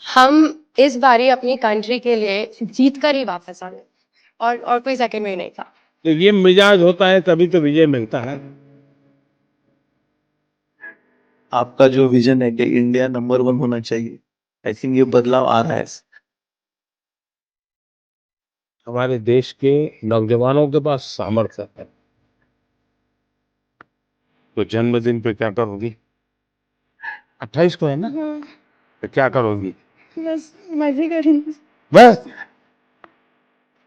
हम इस बारी अपनी कंट्री के लिए जीत कर ही वापस आए और कोई सेकंड वे नहीं था। तो ये मिजाज होता है तभी तो विजय मिलता है। आपका जो विजन है कि इंडिया नंबर 1 होना चाहिए, आई थिंक ये बदलाव आ रहा है। हमारे देश के नौजवानों के पास सामर्थ्य है। तो जन्मदिन पे क्या करोगी? 28 को है ना? तो क्या करोगी? बस मजे करेंगे। बस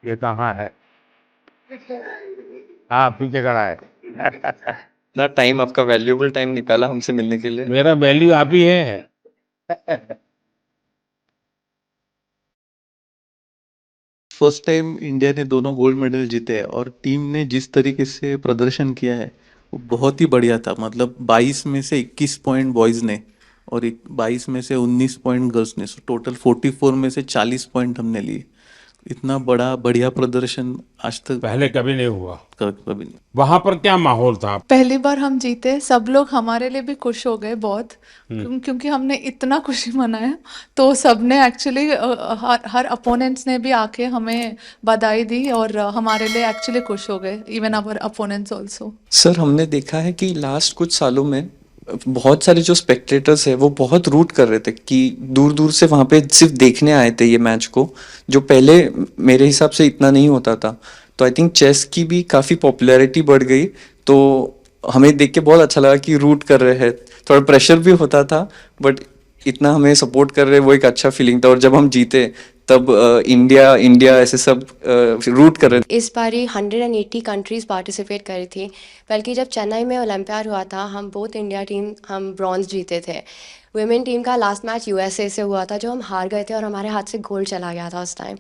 ये कहाँ है? हाँ, पीछे खड़ा है। ना टाइम आपका वैल्यूएबल टाइम निकाला हमसे मिलने के लिए। मेरा वैल्यू आप ही है। फर्स्ट टाइम इंडिया ने दोनों गोल्ड मेडल जीते हैं और टीम ने जिस तरीके से प्रदर्शन किया है वो बहुत ही बढ़िया था। मतलब 22 में से 21 पॉइंट बॉयज ने और 22 में से 19 पॉइंट गर्ल्स ने, सो टोटल 44 में से 40 पॉइंट हमने लिए। इतना बड़ा बढ़िया प्रदर्शन आज तक पहले कभी नहीं हुआ। कभी नहीं। वहां पर क्या माहौल था? पहली बार हम जीते, सब लोग हमारे लिए भी खुश हो गए बहुत, क्योंकि हमने इतना खुशी मनाया। तो सबने एक्चुअली हर अपोनेंट्स ने भी आके हमें बधाई दी और हमारे लिए एक्चुअली खुश हो गए, even our opponents also. Sir हमने देखा है कि लास्ट कुछ सालों में बहुत सारे जो स्पेक्टेटर्स है वो बहुत रूट कर रहे थे कि दूर दूर से वहां पे सिर्फ देखने आए थे ये मैच को, जो पहले मेरे हिसाब से इतना नहीं होता था। तो आई थिंक चेस की भी काफ़ी पॉपुलैरिटी बढ़ गई। तो हमें देख के बहुत अच्छा लगा कि रूट कर रहे हैं। थोड़ा प्रेशर भी होता था बट इतना हमें सपोर्ट कर रहे वो एक अच्छा फीलिंग था। और जब हम जीते तब इंडिया इंडिया ऐसे सब रूट कर रहे थे। इस बारी 180 कंट्रीज पार्टिसिपेट करी थी, बल्कि जब चेन्नई में ओलंपियाड हुआ था हम बोथ इंडिया टीम हम ब्रॉन्ज जीते थे। वुमेन टीम का लास्ट मैच यूएसए से हुआ था जो हम हार गए थे और हमारे हाथ से गोल्ड चला गया था उस टाइम।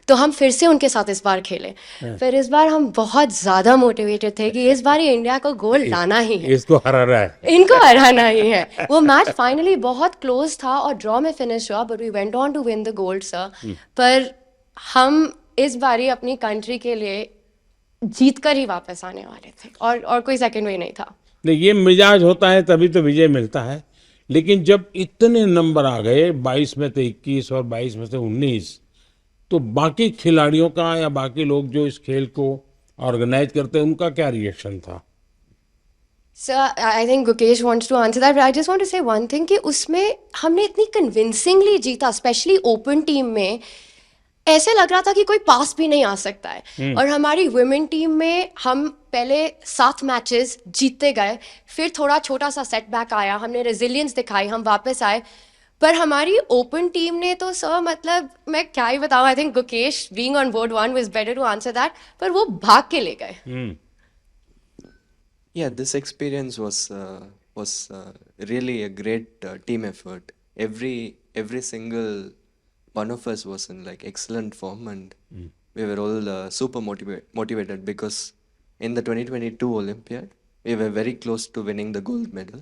तो हम फिर से उनके साथ इस बार खेले। फिर इस बार हम बहुत ज़्यादा मोटिवेटेड थे कि इस बार इंडिया को गोल्ड लाना ही है, इसको हराना है। इनको हराना ही है। वो मैच फाइनली बहुत क्लोज था और ड्रॉ में फिनिश हुआ, but we went on to win the gold sir. पर हम इस बारी अपनी कंट्री के लिए जीत कर ही वापस आने वाले थे और कोई सेकंड वे नहीं था। नहीं, ये मिजाज होता है तभी तो विजय मिलता है। लेकिन जब इतने नंबर आ गए, 22 में से 21 और 22 में से 19, तो बाकी खिलाड़ियों का या बाकी लोग जो इस खेल को ऑर्गेनाइज करते हैं उनका क्या रिएक्शन था? Sir I think Gukesh wants to answer that, but I just want to say one thing कि उसमें हमने इतनी कन्विंसिंगली जीता, स्पेशली ओपन टीम में ऐसे लग रहा था कि कोई पास भी नहीं आ सकता है। और हमारी वुमेन टीम में हम पहले 7 मैचेस जीतते गए, फिर थोड़ा छोटा सा सेटबैक आया, हमने रेजिलियंस दिखाई, हम वापस आए। पर हमारी ओपन टीम ने तो सर मतलब मैं क्या ही बताऊं, I think Gukesh being on board 1 was better to answer that, पर वो भाग के ले गए। Yeah, this experience was really a great team effort. Every single one of us was in like excellent form, and we were all super motivated because in the 2022 Olympiad we were very close to winning the gold medal.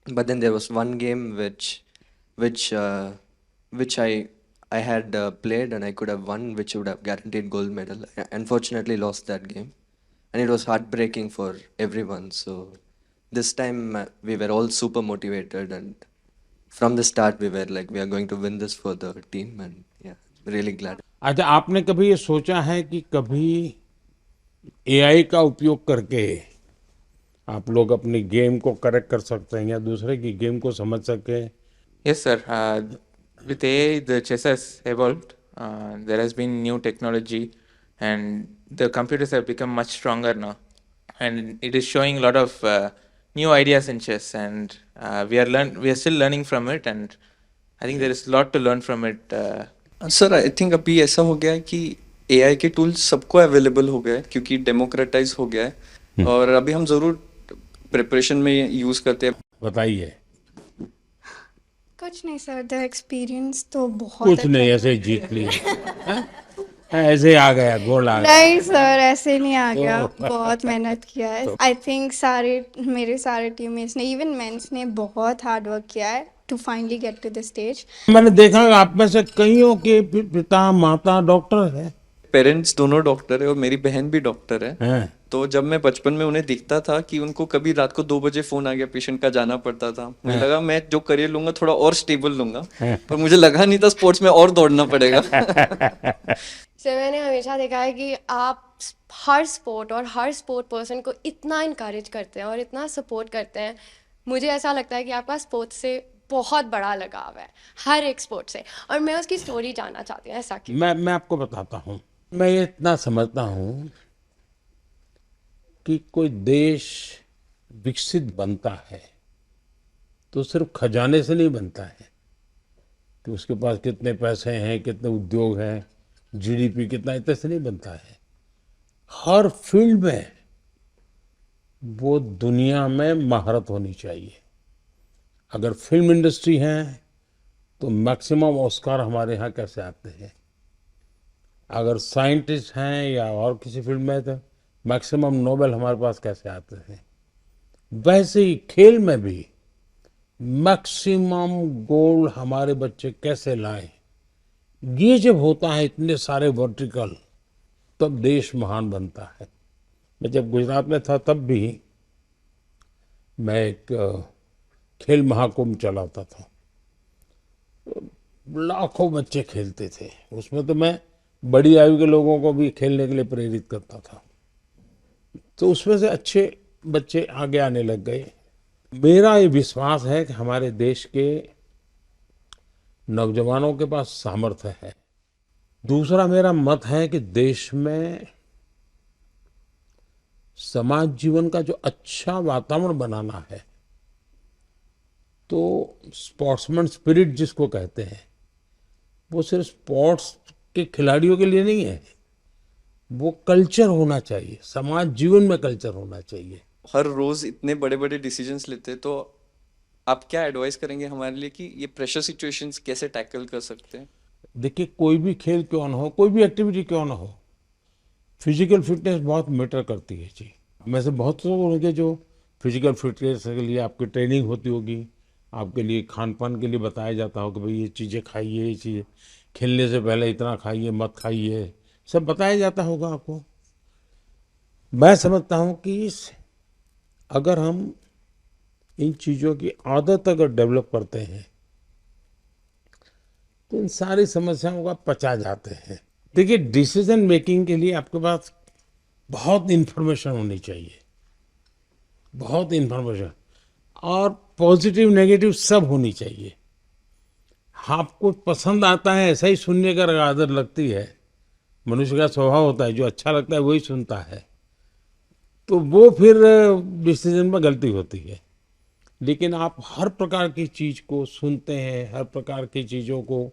But then there was one game which I had played and I could have won, which would have guaranteed gold medal. I unfortunately lost that game, and it was heartbreaking for everyone. So this time we were all super motivated, and from the start we were like, we are going to win this for the team, and yeah, really glad. अच्छा, आपने कभी ये सोचा है कि कभी AI का उपयोग करके आप लोग अपनी गेम को करेक्ट कर सकते हैं या दूसरे की गेम को समझ सके? Yes, sir. With AI, the chess has evolved. There has been new technology, and the computers have become much stronger now. And it is showing a lot of new ideas in chess, and we are still learning from it. And I think there is a lot to learn from it. Sir I think अभी ऐसा हो गया है कि AI के tools सबको available हो गया है क्योंकि डेमोक्रेटाइज हो गया है। और अभी हम ज़रूर प्रिपरेशन में यूज़ करते हैं। बताइए। कुछ नहीं सर, द एक्सपीरियंस तो बहुत कुछ नहीं, ऐसे ही जीत लिया। ऐसे ही आ गया, गोल आ गया। नहीं सर, ऐसे नहीं आ गया, बहुत मेहनत किया है। आई थिंक मेरे सारे टीममेट्स ने, इवन मेंस ने बहुत हार्ड वर्क किया है to finally get to the stage. मैंने देखा आप में से कईयों के पिता माता डॉक्टर है। पेरेंट्स दोनों डॉक्टर है और मेरी बहन भी डॉक्टर है। हैं? तो जब मैं बचपन में उन्हें देखता था कि उनको कभी रात को 2 बजे फोन आ गया पेशेंट का, जाना पड़ता था, मुझे लगा मैं जो करियर लूंगा थोड़ा और स्टेबल लूंगा, पर मुझे लगा नहीं था स्पोर्ट्स में और दौड़ना पड़ेगा। से मैंने हमेशा देखा है कि आप हर स्पोर्ट और हर स्पोर्ट पर्सन को इतना इनकरेज करते हैं और इतना सपोर्ट करते हैं। मुझे ऐसा लगता है कि आपका स्पोर्ट्स से बहुत बड़ा लगाव है, हर एक स्पोर्ट से। और मैं उसकी स्टोरी जानना चाहती हूँ, ऐसा क्यों? मैं आपको बताता हूँ। मैं ये इतना समझता हूँ कि कोई देश विकसित बनता है तो सिर्फ खजाने से नहीं बनता है कि उसके पास कितने पैसे हैं, कितने उद्योग हैं, जीडीपी कितना, इतने से नहीं बनता है। हर फील्ड में वो दुनिया में महारत होनी चाहिए। अगर फिल्म इंडस्ट्री है तो मैक्सिमम ऑस्कार हमारे यहाँ कैसे आते हैं। अगर साइंटिस्ट हैं या और किसी फील्ड में तो मैक्सिमम नोबेल हमारे पास कैसे आते हैं। वैसे ही खेल में भी मैक्सिमम गोल्ड हमारे बच्चे कैसे लाएं। ये जब होता है इतने सारे वर्टिकल, तब देश महान बनता है। मैं जब गुजरात में था तब भी मैं एक खेल महाकुंभ चलाता था। लाखों बच्चे खेलते थे उसमें, तो मैं बड़ी आयु के लोगों को भी खेलने के लिए प्रेरित करता था। तो उसमें से अच्छे बच्चे आगे आने लग गए। मेरा ये विश्वास है कि हमारे देश के नौजवानों के पास सामर्थ्य है। दूसरा मेरा मत है कि देश में समाज जीवन का जो अच्छा वातावरण बनाना है, तो स्पोर्ट्समैन स्पिरिट जिसको कहते हैं, वो सिर्फ स्पोर्ट्स के खिलाड़ियों के लिए नहीं है, वो कल्चर होना चाहिए, समाज जीवन में कल्चर होना चाहिए। हर रोज इतने बड़े बड़े डिसीजंस लेते हैं, तो आप क्या एडवाइस करेंगे हमारे लिए कि ये प्रेशर सिचुएशंस कैसे टैकल कर सकते हैं? देखिए, कोई भी खेल क्यों ना हो, कोई भी एक्टिविटी क्यों ना हो, फिजिकल फिटनेस बहुत मैटर करती है जी। में से बहुत लोग होंगे जो फिजिकल फिटनेस के लिए आपकी ट्रेनिंग होती होगी, आपके लिए खान पान के लिए बताया जाता होगा, भाई ये चीज़ें खाइए, ये चीज़ें खेलने से पहले इतना खाइए, मत खाइए, सब बताया जाता होगा आपको। मैं समझता हूँ कि अगर हम इन चीज़ों की आदत अगर डेवलप करते हैं तो इन सारी समस्याओं का पचा जाते हैं। देखिए, डिसीजन मेकिंग के लिए आपके पास बहुत इन्फॉर्मेशन होनी चाहिए, बहुत इन्फॉर्मेशन, और पॉजिटिव नेगेटिव सब होनी चाहिए। आपको पसंद आता है ऐसा ही सुनने का आदत लगती है, मनुष्य का स्वभाव होता है, जो अच्छा लगता है वही सुनता है, तो वो फिर डिसीजन में गलती होती है। लेकिन आप हर प्रकार की चीज को सुनते हैं, हर प्रकार की चीजों को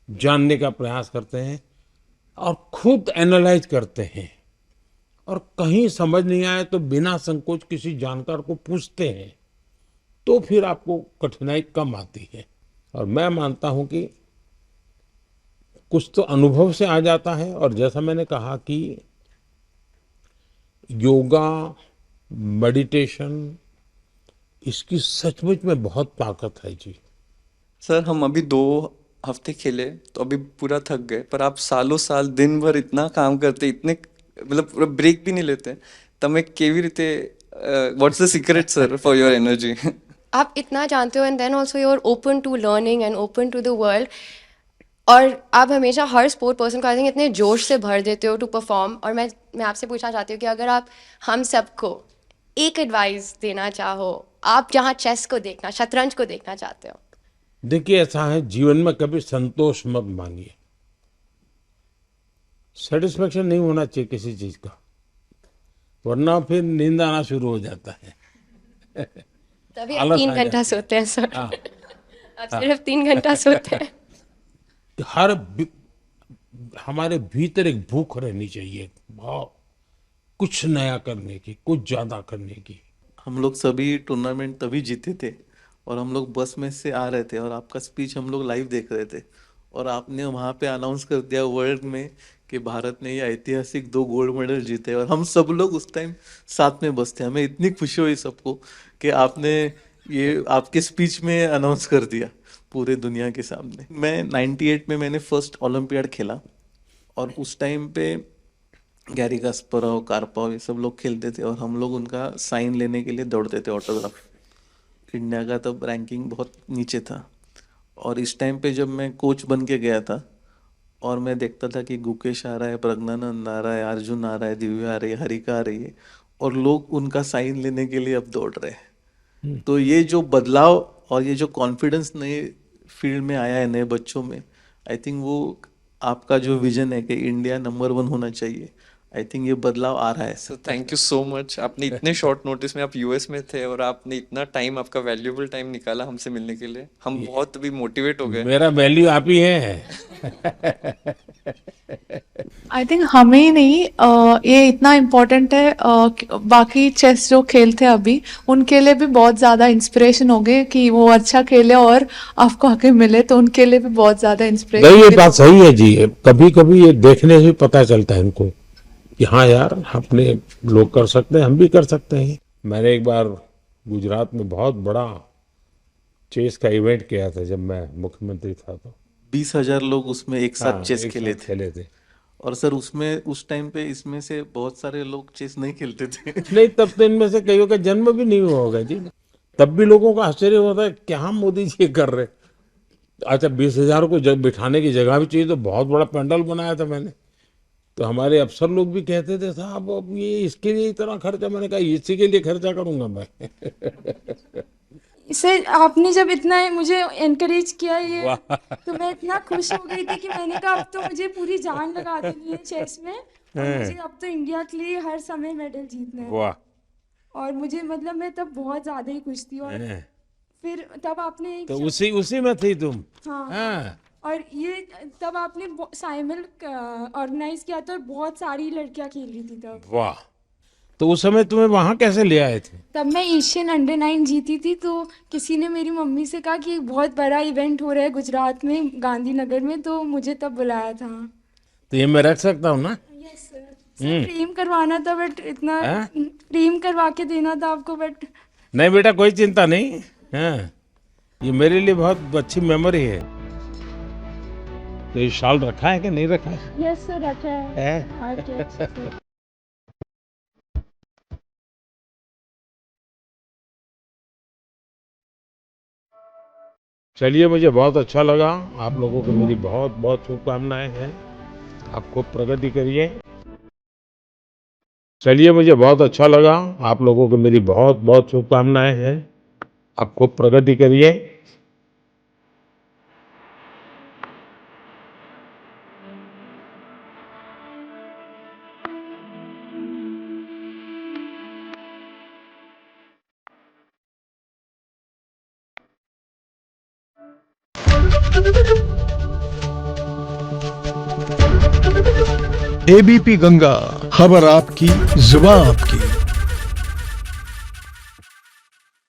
जानने का प्रयास करते हैं और खुद एनालाइज करते हैं, और कहीं समझ नहीं आए तो बिना संकोच किसी जानकार को पूछते हैं, तो फिर आपको कठिनाई कम आती है। और मैं मानता हूं कि कुछ तो अनुभव से आ जाता है, और जैसा मैंने कहा कि योगा, मेडिटेशन, इसकी सचमुच में बहुत ताकत है जी। सर, हम अभी 2 हफ्ते खेले तो अभी पूरा थक गए, पर आप सालों साल दिन भर इतना काम करते, इतने मतलब पूरा ब्रेक भी नहीं लेते, તમે કેવી રીતે what's the secret sir for your energy? आप इतना जानते हो, and then also you are open to learning and open to the world, और आप हमेशा हर स्पोर्ट पर्सन को आई थिंक इतने जोश से भर देते हो टू परफॉर्म। और मैं आपसे पूछना चाहती हूँ कि अगर आप हम सबको एक एडवाइस देना चाहो, आप जहाँ चेस को देखना, शतरंज को देखना चाहते हो। देखिए, ऐसा है, जीवन में कभी संतोष मत मांगिए। सेटिस्फेक्शन नहीं होना चाहिए किसी चीज का, वरना फिर नींद आना शुरू हो जाता है। तभी आप आलस 3 आ घंटा जाता सोते हैं सर। हाँ। आप सिर्फ 3 घंटा सोते हैं। हमारे भीतर एक भूख रहनी चाहिए, बहुत कुछ नया करने की, कुछ ज्यादा करने की। हम लोग सभी टूर्नामेंट तभी जीते थे, और हम लोग बस में से आ रहे थे और आपका स्पीच हम लोग लाइव देख रहे थे, और आपने वहाँ पे अनाउंस कर दिया वर्ल्ड में कि भारत ने ये ऐतिहासिक 2 गोल्ड मेडल जीते, और हम सब लोग उस टाइम साथ में बस थे। हमें इतनी खुशी हुई सबको कि आपने ये आपके स्पीच में अनाउंस कर दिया पूरे दुनिया के सामने। मैं 98 में मैंने फर्स्ट ओलंपियाड खेला, और उस टाइम पे गैरी कास्परोव, कार्पोव, ये सब लोग खेलते थे और हम लोग उनका साइन लेने के लिए दौड़ते थे, ऑटोग्राफ। इंडिया का तब रैंकिंग बहुत नीचे था और इस टाइम पे जब मैं कोच बन के गया था और मैं देखता था कि गुकेश आ रहा है, प्रज्ञानंद आ रहा है, अर्जुन आ रहा है, दिव्या आ रही है, हरिका आ रही है और लोग उनका साइन लेने के लिए अब दौड़ रहे हैं। तो ये जो बदलाव और ये जो कॉन्फिडेंस नए फील्ड में आया है नए बच्चों में, आई थिंक वो आपका जो विजन है कि इंडिया नंबर 1 होना चाहिए, आई थिंक ये बदलाव आ रहा है। Sir thank you so much. आपने इतने शॉर्ट नोटिस में, आप यूएस में थे और आपने इतना टाइम, आपका वैल्यूएबल टाइम निकाला हमसे मिलने के लिए। हम बहुत अभी मोटिवेट हो गए। मेरा वैल्यू आप ही है। आई थिंक हमें ही नहीं, ये इतना इम्पोर्टेंट है, बाकी चेस जो खेलते हैं अभी उनके लिए भी बहुत ज़्यादा इंस्पिरेशन हो गए कि वो अच्छा खेले और आपको आगे मिले, तो उनके लिए भी बहुत ज़्यादा नहीं, इंस्पिरेशन। ये बात सही है जी। कभी कभी ये देखने से पता चलता है इनको कि हाँ यार, अपने लोग कर सकते हैं, हम भी कर सकते हैं। मैंने एक बार गुजरात में बहुत बड़ा चेस का इवेंट किया था जब मैं मुख्यमंत्री था, तो 20,000 लोग उसमें एक साथ हाँ, चेस एक खेले साथ थे। खेले थे। और सर उसमें उस टाइम पे इसमें से बहुत सारे लोग चेस नहीं खेलते थे। नहीं, तब तो इनमें से कईयों का जन्म भी नहीं हुआ होगा जी। तब भी लोगों को आश्चर्य होता है क्या मोदी जी ये कर रहे। अच्छा, 20,000 को जब बिठाने की जगह भी चाहिए, तो बहुत बड़ा पंडाल बनाया था मैंने। तो हमारे अफसर लोग भी कहते थे साहब अब ये इसके लिए इतना खर्चा। मैंने कहा इसी के लिए खर्चा करूंगा मैं। सर आपने जब इतना मुझे एनकरेज किया ये, तो मैं इतना खुश हो गई थी कि मैंने कहा अब तो मुझे पूरी जान लगा देनी है चेस में और मुझे अब तो इंडिया के लिए हर समय मेडल जीतना है। वाह। और मुझे मतलब मैं तब बहुत ज़्यादा ही खुश थी। और फिर तब आपने एक तो उसी में थी तुम। हाँ हाँ। और ये तब आपने साइमल ऑर्गेनाइज किया था और बहुत सारी लड़कियां खेल रही थी तब। वाह। तो उस समय तुम्हें वहां कैसे ले आए थे? तब मैं एशियन अंडर 9 जीती थी, तो किसी ने मेरी मम्मी से कहा कि बहुत बड़ा इवेंट हो रहा है गुजरात में, गांधीनगर में, तो मुझे तब बुलाया था। तो ये मैं रख सकता हूँ ना? Yes sir. फ्रेम करवाना था बट इतना फ्रेम करवा के देना था आपको, बट नहीं बेटा, कोई चिंता नहीं। हाँ, ये मेरे लिए बहुत अच्छी मेमोरी है। तो ये शाल रखा है कि नहीं रखा है? यस सर रखा है। चलिए, मुझे बहुत अच्छा लगा। आप लोगों को मेरी बहुत बहुत शुभकामनाएं हैं। आप खूब प्रगति करिए। चलिए, मुझे बहुत अच्छा लगा। आप लोगों को मेरी बहुत बहुत शुभकामनाएं हैं। आप खूब प्रगति करिए। एबीपी गंगा, खबर आपकी, जुबान आपकी।